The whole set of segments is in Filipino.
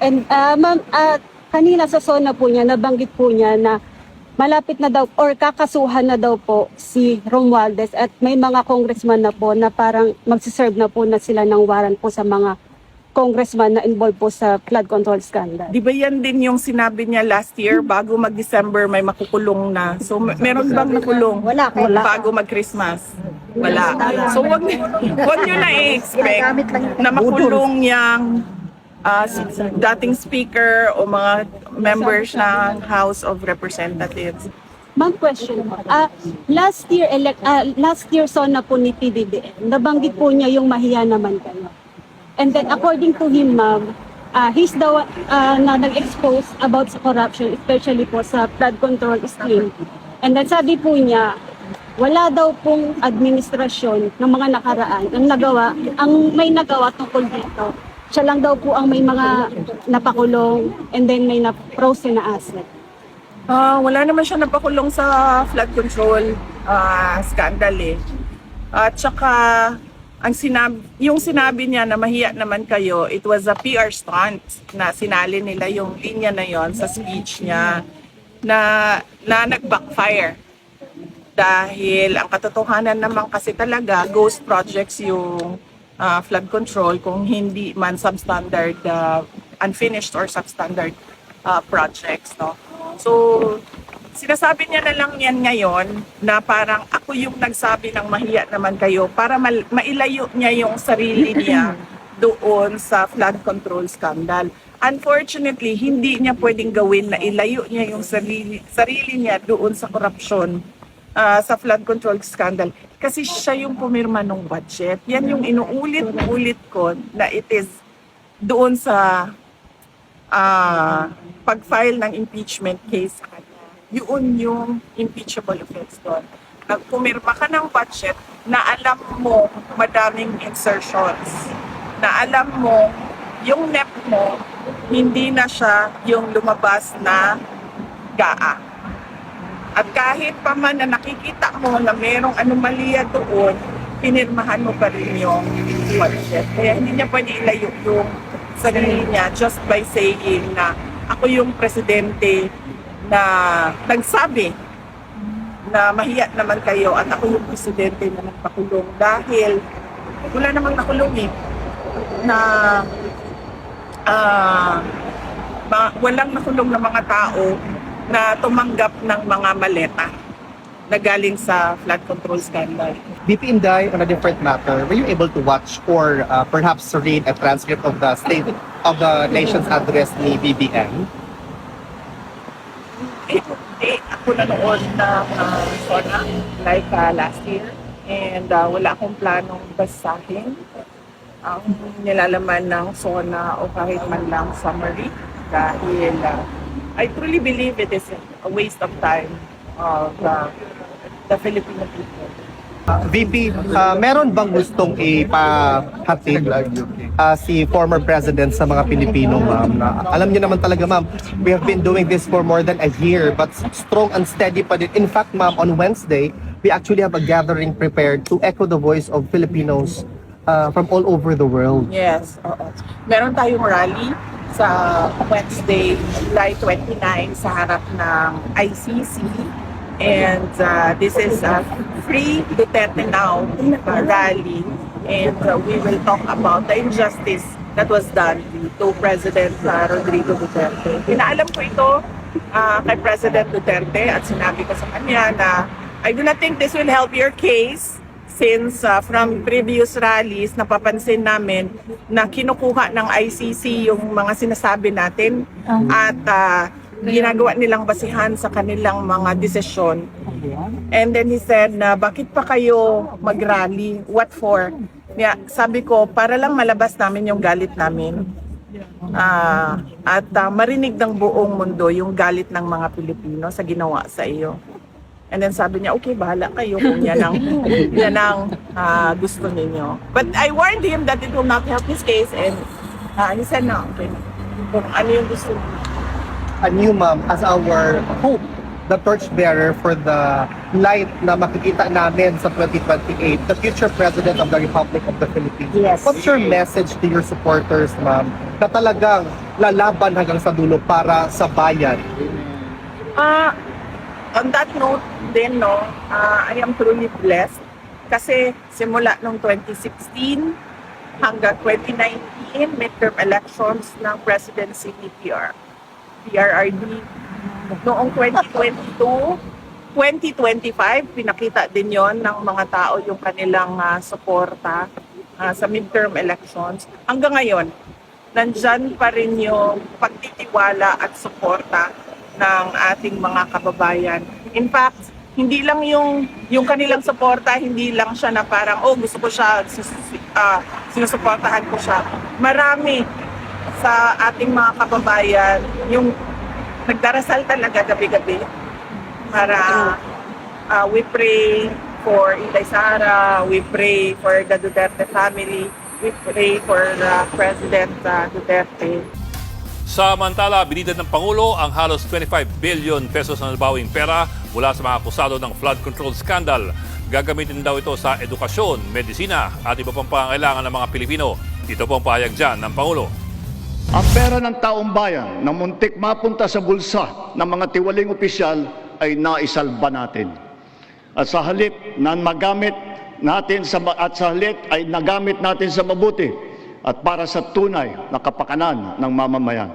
And ma'am, kanina sa SONA po niya, nabanggit po niya na malapit na daw or kakasuhan na daw po si Romualdez at may mga congressman na po na parang magsiserve na po na sila ng warrant po sa mga congressman na involved po sa flood control scandal. Di ba yan din yung sinabi niya last year, bago mag-December may makukulong na. So meron bang nakulong? Wala. Bago mag-Christmas? Wala. So wag nyo na i-expect na makulong yung dating speaker o mga members ng House of Representatives. Ma'am, question po. Last year SONA po ni PBBM, nabanggit po niya yung mahiya naman kayo. And then according to him, ma'am, he's the one na nag-expose about sa corruption, especially po sa flood control scheme. And then sabi po niya, wala daw pong administrasyon ng mga nakaraan ang may nagawa tungkol dito. Siya lang daw po ang may mga napakulong and then may na-frozen na asset. Wala naman siya napakulong sa flood control scandal eh. At saka yung sinabi niya na mahiya naman kayo, it was a PR stunt na sinali nila yung linya na yon sa speech niya na nag-backfire. Dahil ang katotohanan naman kasi talaga, ghost projects yung flood control kung hindi man substandard, unfinished or substandard projects. No? So, sinasabi niya na lang yan ngayon na parang ako yung nagsabi ng mahiya naman kayo para mailayo niya yung sarili niya doon sa flood control scandal. Unfortunately, hindi niya pwedeng gawin na ilayo niya yung sarili niya doon sa korupsyon sa flood control scandal kasi siya yung pumirma ng budget. Yan yung inuulit-ulit ko na it is doon sa pag-file ng impeachment case sa kanya. Yun yung impeachable offense doon. Nagpumirma ka ng budget na alam mo madaming insertions, na alam mo yung NEP mo hindi na siya yung lumabas na GAA. At kahit pa man na nakikita mo na merong anomalya doon, pinirmahan mo pa rin yung budget. Kaya hindi niya pwede ilayo yung sarili niya just by saying na ako yung presidente na nagsabi na mahiya naman kayo at ako yung presidente na nagpakulong dahil wala namang nakulong eh na walang nakulong na mga tao na tumanggap ng mga maleta na galing sa flood control scandal. VP Inday, on a different matter, were you able to watch or perhaps read a transcript of the State of the Nation's address ni BBM? Hindi ako nanood ng SONA like last year and wala akong planong basahin ang nilalaman ng SONA o kahit man lang summary dahil I truly believe it is a waste of time of the Filipino people. VP, meron bang gustong ipahatid si former president sa mga Pilipino, ma'am? Na, alam niyo naman talaga, ma'am, we have been doing this for more than a year but strong and steady pa din. In fact, ma'am, on Wednesday, we actually have a gathering prepared to echo the voice of Filipinos from all over the world. Yes, oo. Meron tayong rally sa Wednesday, July 29 sa harap ng ICC. And this is a Free Duterte Now rally. And we will talk about the injustice that was done to President Rodrigo Duterte. Pinaalam ko ito kay President Duterte at sinabi ko sa kanya na I do not think this will help your case since from previous rallies napapansin namin na kinukuha ng ICC yung mga sinasabi natin at ginagawa nilang basihan sa kanilang mga desisyon. And then he said na bakit pa kayo mag-rally? What for? Sabi ko, para lang malabas namin yung galit namin. At marinig ng buong mundo yung galit ng mga Pilipino sa ginawa sa iyo. And then sabi niya, okay, bahala kayo kung yan ang gusto ninyo. But I warned him that it will not help his case and he said, no, okay. Kung ano yung gusto niyo. And you, ma'am, as our hope the torchbearer for the light na makikita namin sa 2028, the future President of the Republic of the Philippines. Yes. What's your message to your supporters, ma'am, na talagang lalaban hanggang sa dulo para sa bayan? On that note din, no, I am truly blessed kasi simula nung 2016 hanggang 2019, midterm elections ng presidency ni PRRD. Noong 2022, 2025, pinakita din yon ng mga tao yung kanilang suporta sa midterm elections. Hanggang ngayon, nandyan pa rin yung pagtitiwala at suporta ng ating mga kababayan. In fact, hindi lang yung kanilang suporta, hindi lang siya na parang, oh, gusto ko siya, sinusuportahan ko siya. Marami sa ating mga kababayan yung nagdarasal talaga gabi-gabi para we pray for Inday Sara, we pray for the Duterte family, we pray for President Duterte. Samantala, binidad ng Pangulo ang halos 25 billion pesos na nabawing pera mula sa mga akusado ng flood control scandal. Gagamitin daw ito sa edukasyon, medisina at iba pang pangangailangan ng mga Pilipino. Ito po ang pahayag dyan ng Pangulo. Ang pera ng taong bayan na muntik mapunta sa bulsa ng mga tiwaling opisyal ay naisalba natin. At sa halip na magamit natin at sa halip ay nagamit natin sa mabuti at para sa tunay na kapakanan ng mamamayan.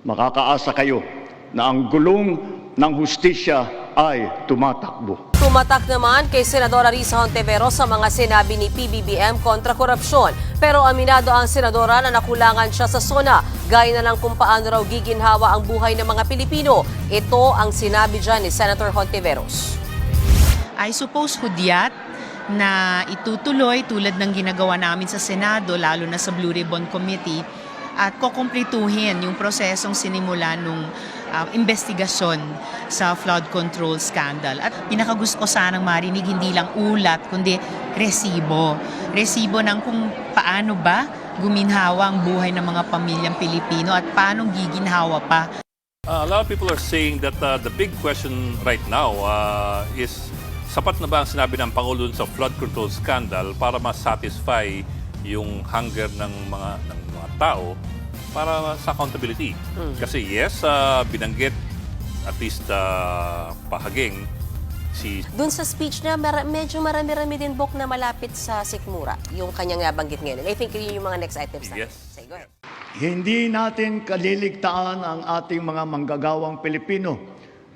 Makakaasa kayo na ang gulong ng hustisya ay tumatakbo. Tumatak naman kay Senadora Risa Hontiveros sa mga sinabi ni PBBM kontra korupsyon. Pero aminado ang senadora na nakulangan siya sa SONA, gaya na lang kung paano raw giginhawa ang buhay ng mga Pilipino. Ito ang sinabi dyan ni Senator Hontiveros. I suppose hudyat na itutuloy tulad ng ginagawa namin sa Senado, lalo na sa Blue Ribbon Committee, at kukumplituhin yung prosesong sinimula nung investigasyon sa flood control scandal. At pinakagusto ko sanang marinig hindi lang ulat, kundi resibo. Resibo ng kung paano ba guminhawa ang buhay ng mga pamilyang Pilipino at paano giginhawa pa. A lot of people are saying that the big question right now is sapat na ba ang sinabi ng Pangulo sa flood control scandal para ma-satisfy yung hunger ng mga tao para sa accountability? Kasi yes, binanggit at least pahaging si... Doon sa speech na medyo marami-rami din Bok na malapit sa sikmura, yung kanyang nabanggit ngayon. I think yun yung mga next items na. Yes. Say, go ahead. Hindi natin kaliligtaan ang ating mga manggagawang Pilipino,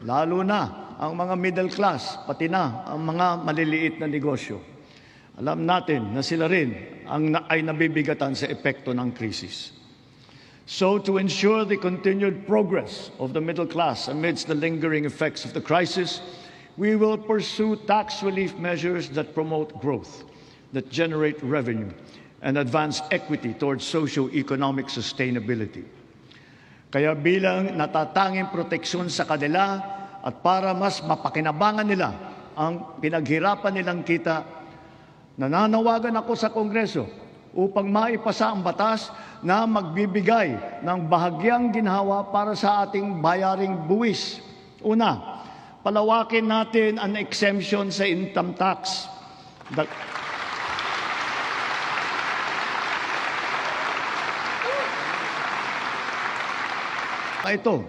lalo na ang mga middle class, pati na ang mga maliliit na negosyo. Alam natin na sila rin ay nabibigatan sa epekto ng krisis. So to ensure the continued progress of the middle class amidst the lingering effects of the crisis, we will pursue tax relief measures that promote growth, that generate revenue, and advance equity towards socio-economic sustainability. Kaya bilang natatanging proteksyon sa kanila at para mas mapakinabangan nila ang pinaghirapan nilang kita, nananawagan ako sa Kongreso upang maipasa ang batas na magbibigay ng bahagyang ginhawa para sa ating bayaring buwis. Una, palawakin natin ang exemption sa income tax. Ito,